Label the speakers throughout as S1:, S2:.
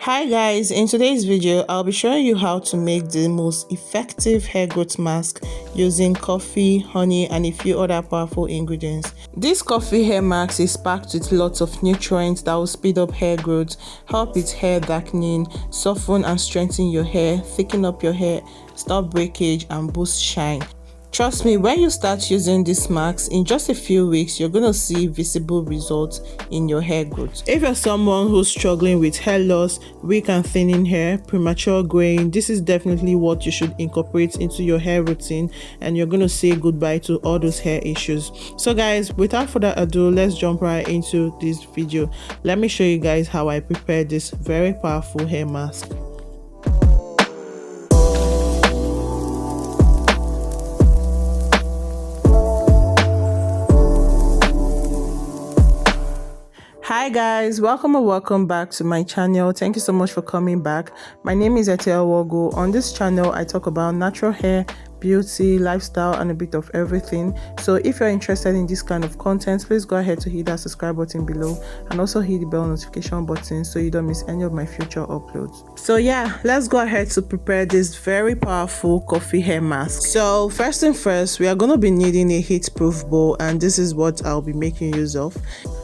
S1: Hi guys, in today's video I'll be showing you how to make the most effective hair growth mask using coffee, honey and a few other powerful ingredients. This coffee hair mask is packed with lots of nutrients that will speed up hair growth, help with hair darkening, soften and strengthen your hair, thicken up your hair, stop breakage and boost shine. Trust me, when you start using this mask, in just a few weeks, you're going to see visible results in your hair growth. If you're someone who's struggling with hair loss, weak and thinning hair, premature graying, this is definitely what you should incorporate into your hair routine and you're going to say goodbye to all those hair issues. So guys, without further ado, let's jump right into this video. Let me show you guys how I prepared this very powerful hair mask. Hi guys, welcome back to my channel. Thank you so much for coming back. My name is Etel Wogo. On this channel I talk about natural hair, beauty, lifestyle and a bit of everything. So if you're interested in this kind of content, please go ahead to hit that subscribe button below and also hit the bell notification button so you don't miss any of my future uploads. So yeah, let's go ahead to prepare this very powerful coffee hair mask. So first thing first, we are going to be needing a heat proof bowl and this is what I'll be making use of.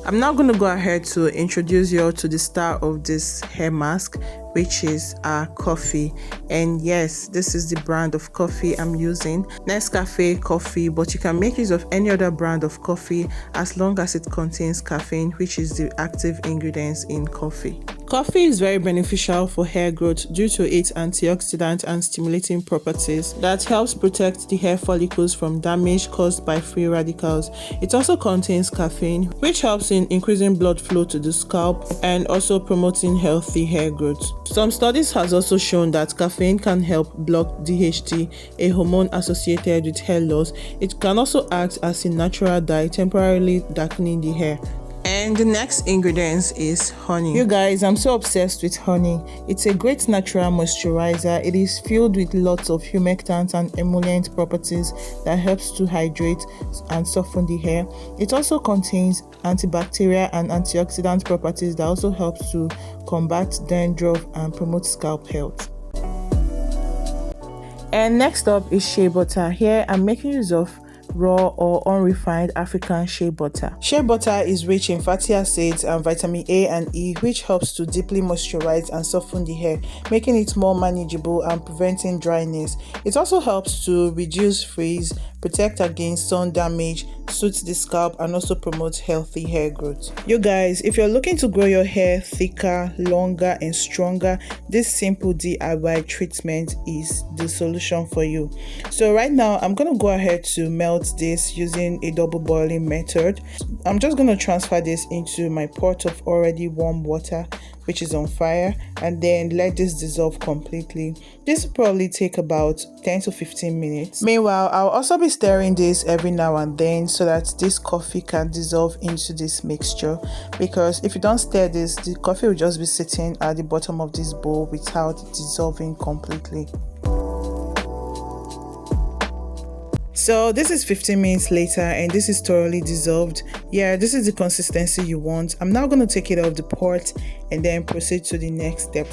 S1: I'm now going to go ahead to introduce you all to the star of this hair mask, which is coffee. And yes, this is the brand of coffee I'm using, Nescafe coffee, but you can make use of any other brand of coffee as long as it contains caffeine, which is the active ingredients in coffee. Coffee is very beneficial for hair growth due to its antioxidant and stimulating properties that helps protect the hair follicles from damage caused by free radicals. It also contains caffeine, which helps in increasing blood flow to the scalp and also promoting healthy hair growth. Some studies has also shown that caffeine can help block DHT, a hormone associated with hair loss. It can also act as a natural dye, temporarily darkening the hair. And the next ingredient is honey. You guys, I'm so obsessed with honey. It's a great natural moisturizer. It is filled with lots of humectant and emollient properties that helps to hydrate and soften the hair. It also contains antibacterial and antioxidant properties that also helps to combat dandruff and promote scalp health. And next up is shea butter. Here I'm making use of raw or unrefined African shea butter. Shea butter is rich in fatty acids and vitamin A and E, which helps to deeply moisturize and soften the hair, making it more manageable and preventing dryness. It also helps to reduce frizz, protect against sun damage, suits the scalp and also promotes healthy hair growth. You guys, if you're looking to grow your hair thicker, longer and stronger, this simple DIY treatment is the solution for you. So right now I'm going to go ahead to melt this using a double boiling method. I'm just going to transfer this into my pot of already warm water which is on fire and then let this dissolve completely. This will probably take about 10 to 15 minutes. Meanwhile, I'll also be stirring this every now and then so that this coffee can dissolve into this mixture, because if you don't stir this, the coffee will just be sitting at the bottom of this bowl without dissolving completely. So this is 15 minutes later and this is thoroughly dissolved. Yeah, this is the consistency you want. I'm now going to take it off the pot and then proceed to the next step.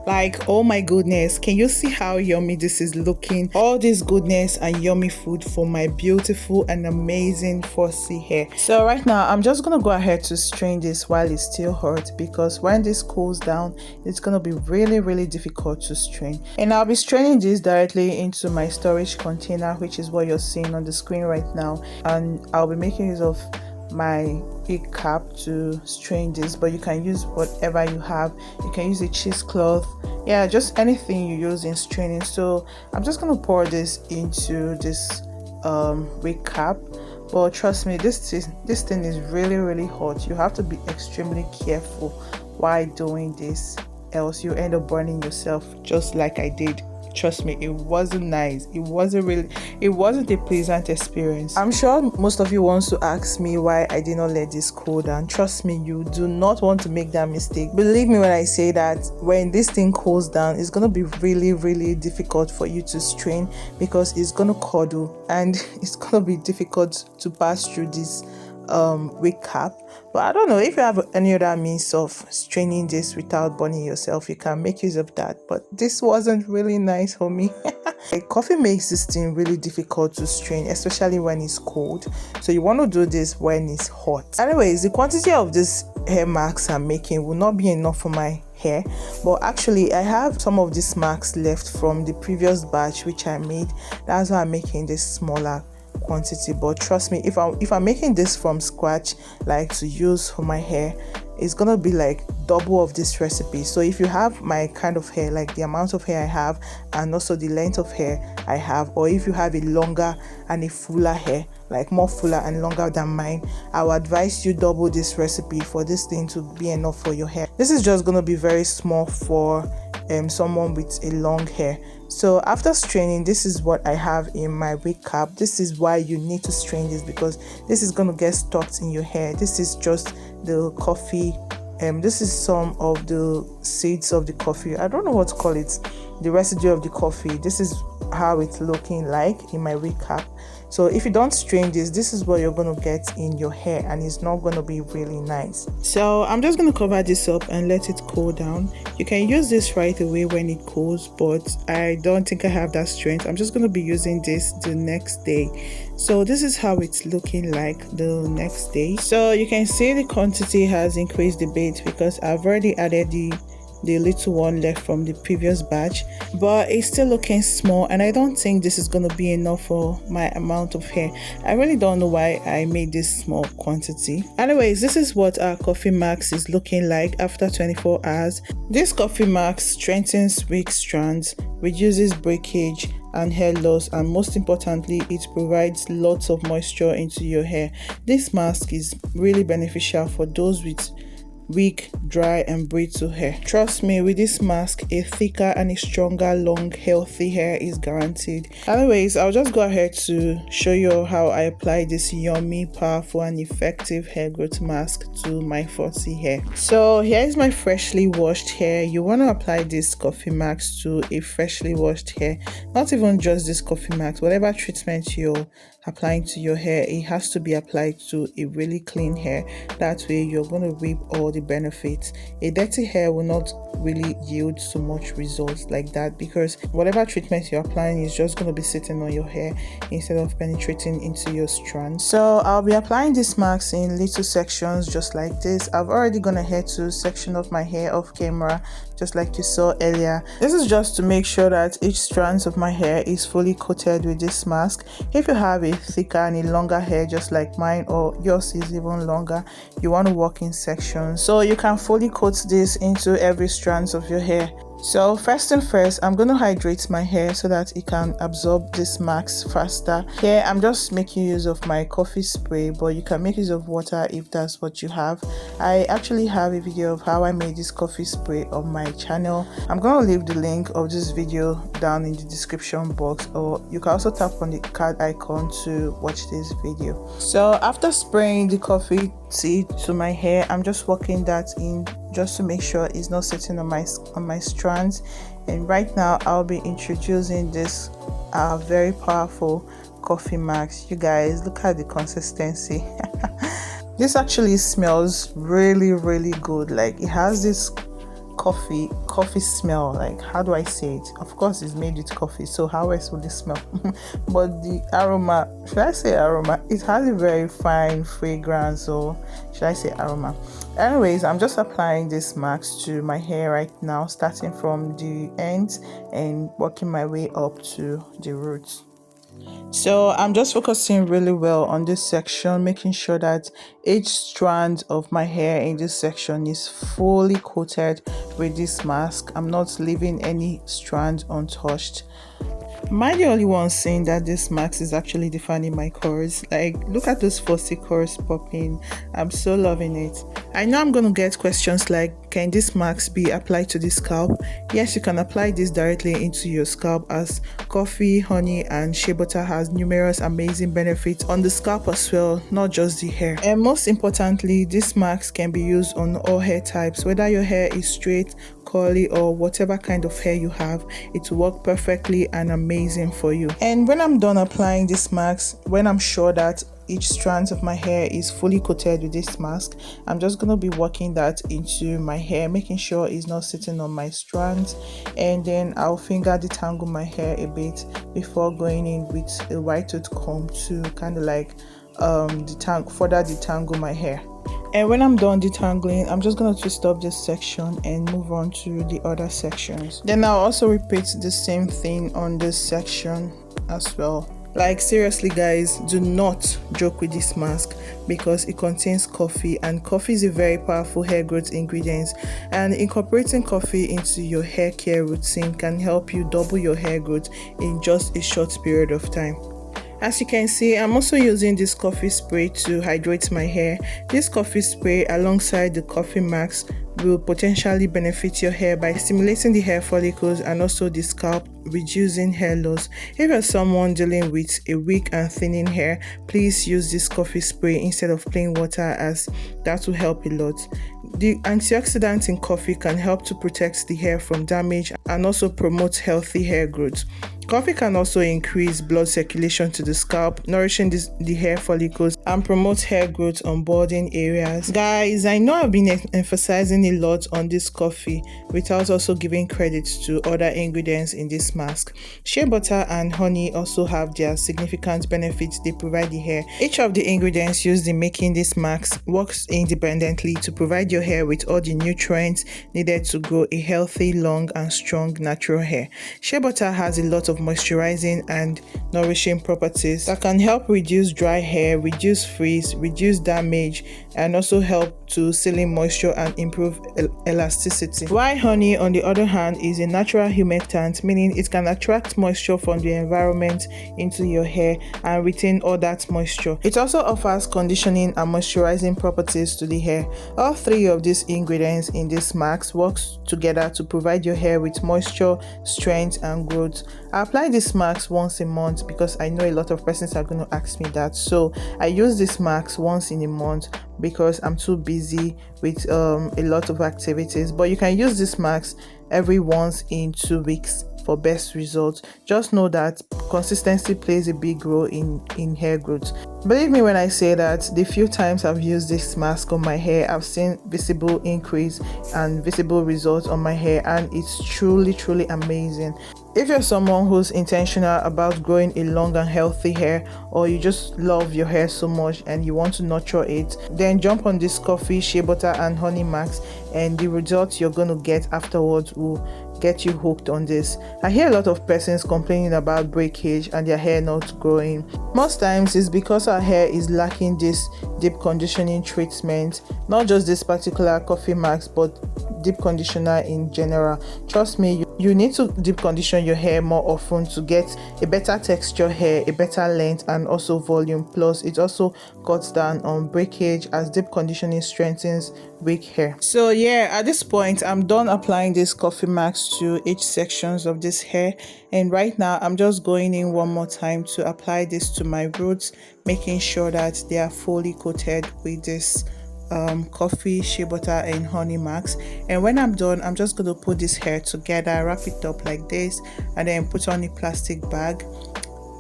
S1: Like, oh my goodness, can you see how yummy this is looking? All this goodness and yummy food for my beautiful and amazing fussy hair. So right now I'm just gonna go ahead to strain this while it's still hot, because when this cools down it's gonna be really difficult to strain. And I'll be straining this directly into my storage container, which is what you're seeing on the screen right now, and I'll be making use of my big cap to strain this, but you can use whatever you have. You can use a cheesecloth, yeah, just anything you use in straining. So I'm just gonna pour this into this big cap, but trust me, this thing is really hot. You have to be extremely careful while doing this, else you end up burning yourself just like I did. Trust me, it wasn't nice. It wasn't a pleasant experience. I'm sure most of you want to ask me why I did not let this cool down. Trust me, you do not want to make that mistake. Believe me when I say that when this thing cools down, it's going to be really difficult for you to strain, because it's going to curdle and it's going to be difficult to pass through this wig cap. But I don't know, if you have any other means of straining this without burning yourself, you can make use of that. But this wasn't really nice for me. Like, coffee makes this thing really difficult to strain, especially when it's cold. So you want to do this when it's hot. Anyways, the quantity of this hair masks I'm making will not be enough for my hair, but actually I have some of these masks left from the previous batch which I made. That's why I'm making this smaller quantity. But trust me, if I'm making this from scratch, like to use for my hair, it's gonna be like double of this recipe. So if you have my kind of hair, like the amount of hair I have and also the length of hair I have, or if you have a longer and a fuller hair, like more fuller and longer than mine, I would advise you double this recipe for this thing to be enough for your hair. This is just gonna be very small for someone with a long hair. So after straining, this is what I have in my wig cap. This is why you need to strain this, because this is going to get stuck in your hair. This is just the coffee. This is some of the seeds of the coffee. I don't know what to call it, the residue of the coffee. This is how it's looking like in my wig cap. So if you don't strain this is what you're going to get in your hair, and it's not going to be really nice. So I'm just going to cover this up and let it cool down. You can use this right away when it cools, but I don't think I have that strength. I'm just going to be using this the next day. So this is how it's looking like the next day. So you can see the quantity has increased a bit because I've already added the little one left from the previous batch, but it's still looking small, and I don't think this is going to be enough for my amount of hair. I really don't know why I made this small quantity. Anyways, this is what our coffee mask is looking like after 24 hours. This coffee mask strengthens weak strands, reduces breakage and hair loss, and most importantly, it provides lots of moisture into your hair. This mask is really beneficial for those with weak, dry and brittle hair. Trust me, with this mask, a thicker and a stronger, long, healthy hair is guaranteed. Anyways, I'll just go ahead to show you how I apply this yummy, powerful and effective hair growth mask to my fussy hair. So here is my freshly washed hair. You want to apply this coffee mask to a freshly washed hair, not even just this coffee mask. Whatever treatment you're applying to your hair, it has to be applied to a really clean hair. That way you're going to reap all the benefits. A dirty hair will not really yield so much results like that, because whatever treatment you're applying is just going to be sitting on your hair instead of penetrating into your strands. So I'll be applying this mask in little sections just like this. I've already gone ahead to section of my hair off camera just like you saw earlier. This is just to make sure that each strand of my hair is fully coated with this mask. If you have a thicker and a longer hair just like mine, or yours is even longer, you want to work in sections so you can fully coat this into every strand of your hair. So first and first, I'm going to hydrate my hair so that it can absorb this mask faster. Here I'm just making use of my coffee spray, but you can make use of water if that's what you have. I actually have a video of how I made this coffee spray on my channel. I'm going to leave the link of this video down in the description box, or you can also tap on the card icon to watch this video. So after spraying the coffee seed to my hair, I'm just working that in just to make sure it's not sitting on my strands. And right now I'll be introducing this very powerful coffee mask. You guys, look at the consistency. This actually smells really good. Like, it has this coffee smell. Like, how do I say it? Of course it's made with coffee, so how else would it smell? But the aroma, should I say aroma? It has a very fine fragrance, or should I say aroma? Anyways, I'm just applying this mask to my hair right now, starting from the ends and working my way up to the roots. So I'm just focusing really well on this section, making sure that each strand of my hair in this section is fully coated with this mask. I'm not leaving any strand untouched. Am I the only one saying that this mask is actually defining my curls? Like, look at those fussy curls popping. I'm so loving it. I know I'm going to get questions like, can this mask be applied to the scalp? Yes, you can apply this directly into your scalp, as Coffee, Honey and Shea Butter has numerous amazing benefits on the scalp as well, not just the hair. And most importantly, this mask can be used on all hair types, whether your hair is straight, curly or whatever kind of hair you have. It will work perfectly and amazing for you. And when I'm done applying this mask, when I'm sure that each strand of my hair is fully coated with this mask, I'm just going to be working that into my hair, making sure it's not sitting on my strands, and then I'll finger detangle my hair a bit before going in with a white tooth comb to kind of like further detangle my hair. And when I'm done detangling, I'm just going to twist up this section and move on to the other sections. Then I'll also repeat the same thing on this section as well. Like seriously guys, do not joke with this mask because it contains coffee, and coffee is a very powerful hair growth ingredient, and incorporating coffee into your hair care routine can help you double your hair growth in just a short period of time. As you can see, I'm also using this coffee spray to hydrate my hair. This coffee spray alongside the coffee mask will potentially benefit your hair by stimulating the hair follicles and also the scalp, reducing hair loss. If you're someone dealing with a weak and thinning hair, please use this coffee spray instead of plain water, as that will help a lot. The antioxidant in coffee can help to protect the hair from damage and also promote healthy hair growth. Coffee can also increase blood circulation to the scalp, nourishing the hair follicles and promote hair growth on balding areas. Guys, I know I've been emphasizing a lot on this coffee without also giving credit to other ingredients in this mask. Shea butter and honey also have their significant benefits they provide the hair. Each of the ingredients used in making this mask works independently to provide your hair with all the nutrients needed to grow a healthy, long and strong natural hair. Shea butter has a lot of moisturizing and nourishing properties that can help reduce dry hair, reduce frizz, reduce damage, and also help to seal in moisture and improve elasticity. While honey, on the other hand, is a natural humectant, meaning it can attract moisture from the environment into your hair and retain all that moisture. It also offers conditioning and moisturizing properties to the hair. All three of these ingredients in this mask works together to provide your hair with moisture, strength, and growth. I apply this mask once a month because I know a lot of persons are going to ask me that, so I use this mask once in a month because I'm too busy with a lot of activities. But you can use this mask every once in 2 weeks for best results. Just know that consistency plays a big role in hair growth. Believe me when I say that the few times I've used this mask on my hair, I've seen visible increase and visible results on my hair, and it's truly amazing. If you're someone who's intentional about growing a long and healthy hair, or you just love your hair so much and you want to nurture it, then jump on this coffee, shea butter and honey mask, and the results you're going to get afterwards will get you hooked on this. I hear a lot of persons complaining about breakage and their hair not growing. Most times it's because our hair is lacking this deep conditioning treatment, not just this particular coffee mask but deep conditioner in general. Trust me, you need to deep condition your hair more often to get a better texture hair, a better length, and also volume. Plus it also cuts down on breakage as deep conditioning strengthens weak hair. So yeah, at this point I'm done applying this coffee mask to each sections of this hair, and right now I'm just going in one more time to apply this to my roots, making sure that they are fully coated with this coffee, shea butter and honey mask. And when I'm done, I'm just going to put this hair together, wrap it up like this, and then put on a plastic bag.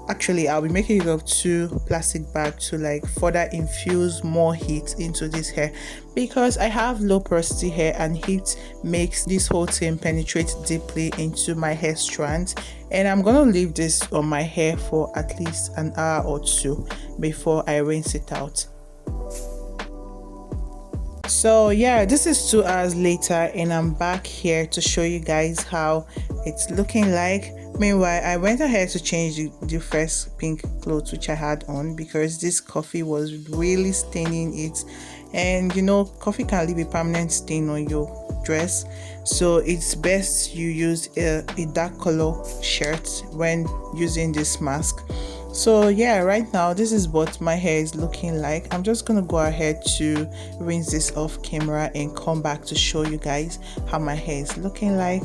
S1: Actually, I'll be making use of 2 plastic bags to like further infuse more heat into this hair, because I have low porosity hair and heat makes this whole thing penetrate deeply into my hair strands. And I'm gonna leave this on my hair for at least an hour or 2 before I rinse it out. So yeah, this is 2 hours later and I'm back here to show you guys how it's looking like. Meanwhile, I went ahead to change the first pink clothes which I had on because this coffee was really staining it, and you know coffee can leave a permanent stain on your dress, so it's best you use a dark color shirt when using this mask. So yeah, right now this is what my hair is looking like. I'm just gonna go ahead to rinse this off camera and come back to show you guys how my hair is looking like.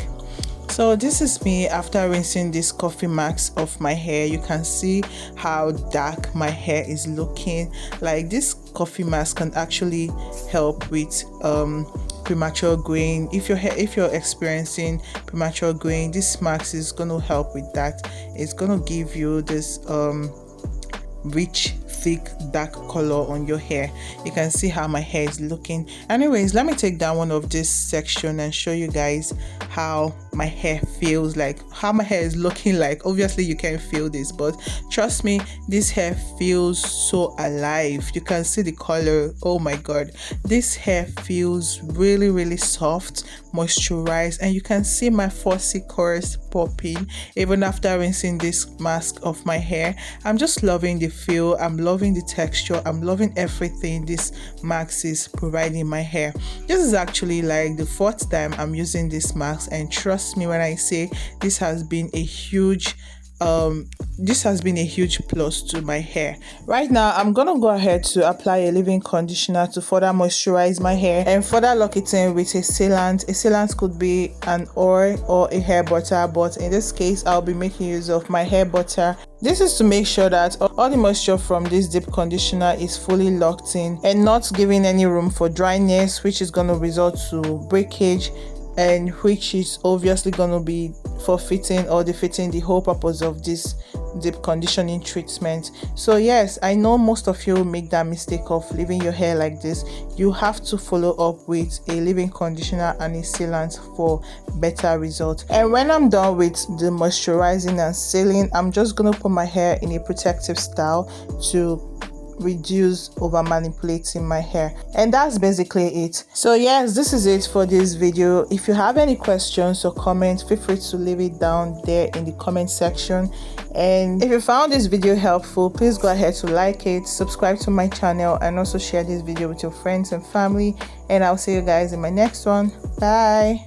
S1: So this is me after rinsing this coffee mask off my hair. You can see how dark my hair is looking. Like this coffee mask can actually help with premature graying. If you're experiencing premature graying, this mask is going to help with that. It's going to give you this rich thick dark color on your hair. You can see how my hair is looking. Anyways, let me take down one of this section and show you guys how my hair feels like, how my hair is looking like. Obviously you can feel this, but trust me, this hair feels so alive. You can see the color. Oh my god, this hair feels really soft, moisturized, and you can see my follicles popping even after rinsing this mask off my hair. I'm just loving the feel, I'm loving the texture, I'm loving everything this mask is providing my hair. This is actually like the fourth time I'm using this mask, and trust me when I say this has been a huge plus to my hair. Right now I'm gonna go ahead to apply a leave-in conditioner to further moisturize my hair and further lock it in with a sealant. A sealant could be an oil or a hair butter, but in this case I'll be making use of my hair butter. This is to make sure that all the moisture from this deep conditioner is fully locked in and not giving any room for dryness, which is going to result to breakage, and which is obviously going to be forfeiting or defeating the whole purpose of this deep conditioning treatment. So yes, I know most of you make that mistake of leaving your hair like this. You have to follow up with a leave-in conditioner and a sealant for better results. And when I'm done with the moisturizing and sealing, I'm just going to put my hair in a protective style to reduce over manipulating my hair, and that's basically it. So yes, this is it for this video. If you have any questions or comments, feel free to leave it down there in the comment section. And if you found this video helpful, please go ahead to like it, subscribe to my channel, and also share this video with your friends and family. And I'll see you guys in my next one. Bye.